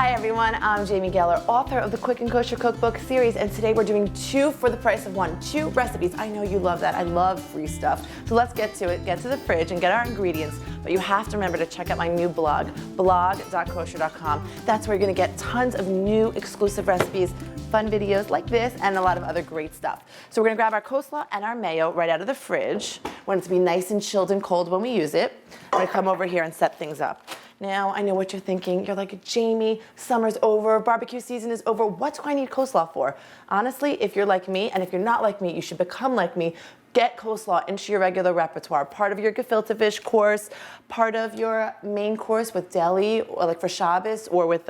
Hi everyone, I'm Jamie Geller, author of the Quick and Kosher Cookbook series, and today we're doing 2 for the price of 1. 2 recipes. I know you love that. I love free stuff. So let's get to it, get to the fridge and get our ingredients. But you have to remember to check out my new blog, blog.kosher.com. That's where you're gonna get tons of new exclusive recipes, fun videos like this, and a lot of other great stuff. So we're gonna grab our coleslaw and our mayo right out of the fridge. We want it to be nice and chilled and cold when we use it. I'm gonna come over here and set things up. Now, I know what you're thinking. You're like, Jamie, summer's over, barbecue season is over. What do I need coleslaw for? Honestly, if you're like me, and if you're not like me, you should become like me. Get coleslaw into your regular repertoire. Part of your gefilte fish course, part of your main course with deli, or like for Shabbos, or with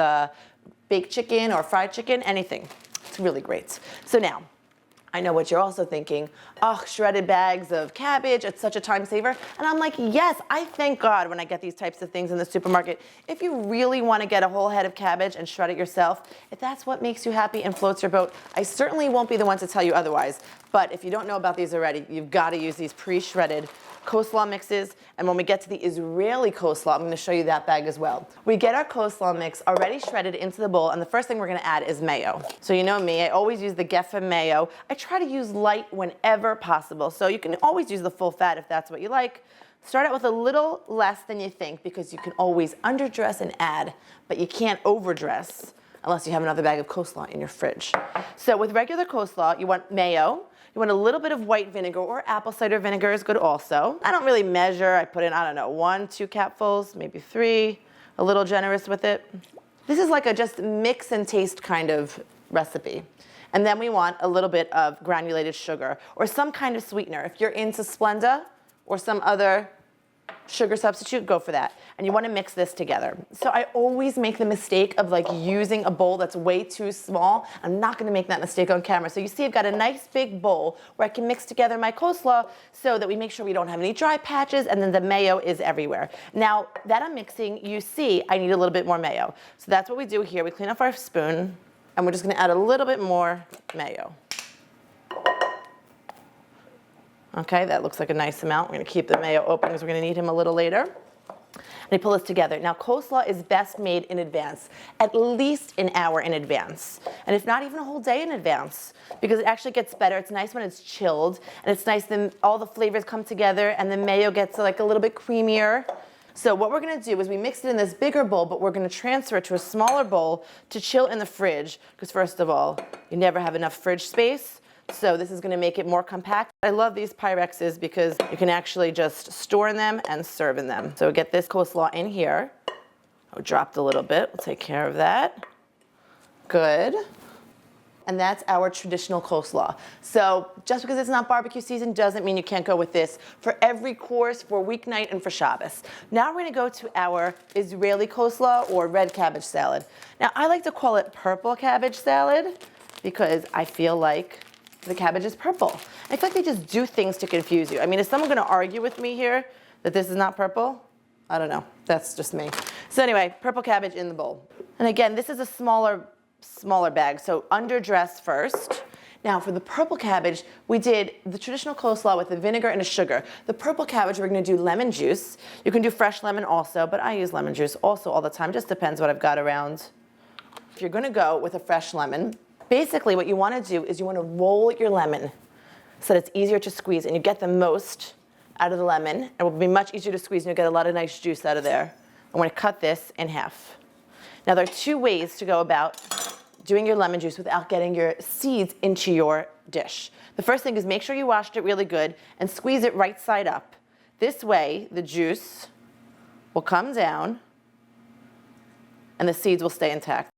baked chicken or fried chicken, anything. It's really great. So now, I know what you're also thinking. Oh, shredded bags of cabbage, it's such a time saver. And I'm like, yes, I thank God when I get these types of things in the supermarket. If you really want to get a whole head of cabbage and shred it yourself, if that's what makes you happy and floats your boat, I certainly won't be the one to tell you otherwise. But if you don't know about these already, you've got to use these pre-shredded coleslaw mixes. And when we get to the Israeli coleslaw, I'm going to show you that bag as well. We get our coleslaw mix already shredded into the bowl, and the first thing we're going to add is mayo. So you know me, I always use the Geffen mayo. I try to use light whenever possible. So you can always use the full fat if that's what you like. Start out with a little less than you think, because you can always underdress and add, but you can't overdress unless you have another bag of coleslaw in your fridge. So with regular coleslaw, you want mayo. You want a little bit of white vinegar, or apple cider vinegar is good also. I don't really measure. I put in, I don't know, 1, 2 capfuls, maybe 3, a little generous with it. This is like a just mix and taste kind of recipe. And then we want a little bit of granulated sugar or some kind of sweetener. If you're into Splenda or some other sugar substitute, go for that. And you want to mix this together. So I always make the mistake of like using a bowl that's way too small. I'm not going to make that mistake on camera. So you see I've got a nice big bowl where I can mix together my coleslaw so that we make sure we don't have any dry patches, and then the mayo is everywhere. Now that I'm mixing, you see I need a little bit more mayo. So that's what we do here. We clean off our spoon, and we're just going to add a little bit more mayo. Okay, that looks like a nice amount. We're going to keep the mayo open because we're going to need him a little later. And you pull this together. Now, coleslaw is best made in advance, at least an hour in advance. And if not even a whole day in advance, because it actually gets better. It's nice when it's chilled, and it's nice when all the flavors come together and the mayo gets like a little bit creamier. So what we're going to do is we mix it in this bigger bowl, but we're going to transfer it to a smaller bowl to chill in the fridge, because first of all, you never have enough fridge space. So this is going to make it more compact. I love these Pyrexes because you can actually just store in them and serve in them. So get this coleslaw in here. Oh, dropped a little bit. We'll take care of that. Good. And that's our traditional coleslaw. So just because it's not barbecue season doesn't mean you can't go with this for every course, for weeknight, and for Shabbos. Now we're going to go to our Israeli coleslaw, or red cabbage salad. Now I like to call it purple cabbage salad because I feel like the cabbage is purple. I feel like they just do things to confuse you. I mean, is someone going to argue with me here that this is not purple? I don't know. That's just me. So anyway, purple cabbage in the bowl. And again, this is a smaller bag, so underdress first. Now for the purple cabbage, we did the traditional coleslaw with the vinegar and a sugar. The purple cabbage, we're going to do lemon juice. You can do fresh lemon also, but I use lemon juice also all the time. Just depends what I've got around. If you're going to go with a fresh lemon, basically what you want to do is you want to roll your lemon so that it's easier to squeeze, and you get the most out of the lemon. It will be much easier to squeeze, and you'll get a lot of nice juice out of there. I'm going to cut this in half. Now there are 2 ways to go about doing your lemon juice without getting your seeds into your dish. The first thing is make sure you washed it really good and squeeze it right side up. This way the juice will come down and the seeds will stay intact.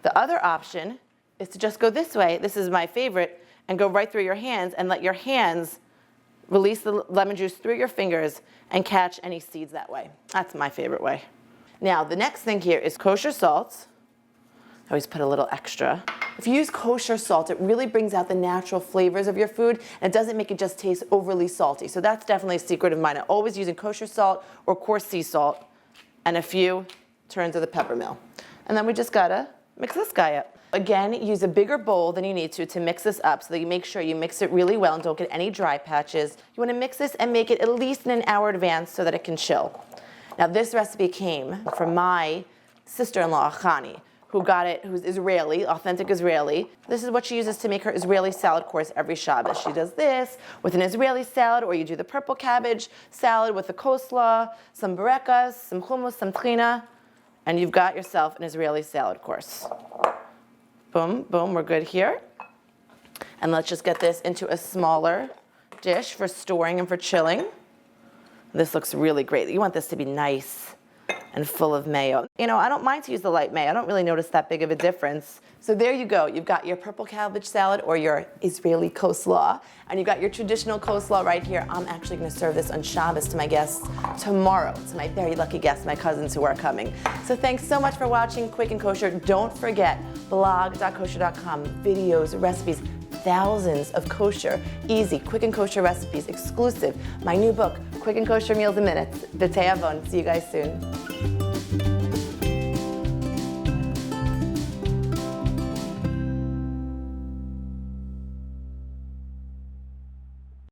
The other option is to just go this way, this is my favorite, and go right through your hands and let your hands release the lemon juice through your fingers and catch any seeds that way. That's my favorite way. Now, the next thing here is kosher salt. I always put a little extra. If you use kosher salt, it really brings out the natural flavors of your food, and it doesn't make it just taste overly salty. So that's definitely a secret of mine. I'm always using kosher salt or coarse sea salt and a few turns of the pepper mill. And then we just gotta mix this guy up. Again, use a bigger bowl than you need to mix this up so that you make sure you mix it really well and don't get any dry patches. You want to mix this and make it at least in an hour advance so that it can chill. Now this recipe came from my sister-in-law, Chani, who got it, who's Israeli, authentic Israeli. This is what she uses to make her Israeli salad course every Shabbos. She does this with an Israeli salad, or you do the purple cabbage salad with the coleslaw, some burekas, some hummus, some trina, and you've got yourself an Israeli salad course. Boom, boom, we're good here. And let's just get this into a smaller dish for storing and for chilling. This looks really great. You want this to be nice and full of mayo. You know, I don't mind to use the light mayo. I don't really notice that big of a difference. So there you go. You've got your purple cabbage salad or your Israeli coleslaw, and you've got your traditional coleslaw right here. I'm actually going to serve this on Shabbos to my guests tomorrow, to my very lucky guests, my cousins who are coming. So thanks so much for watching Quick and Kosher. Don't forget, blog.kosher.com, videos, recipes, thousands of kosher, easy, quick and kosher recipes, exclusive. My new book, Quick and Kosher Meals in Minutes, B'Tei Avon. See you guys soon.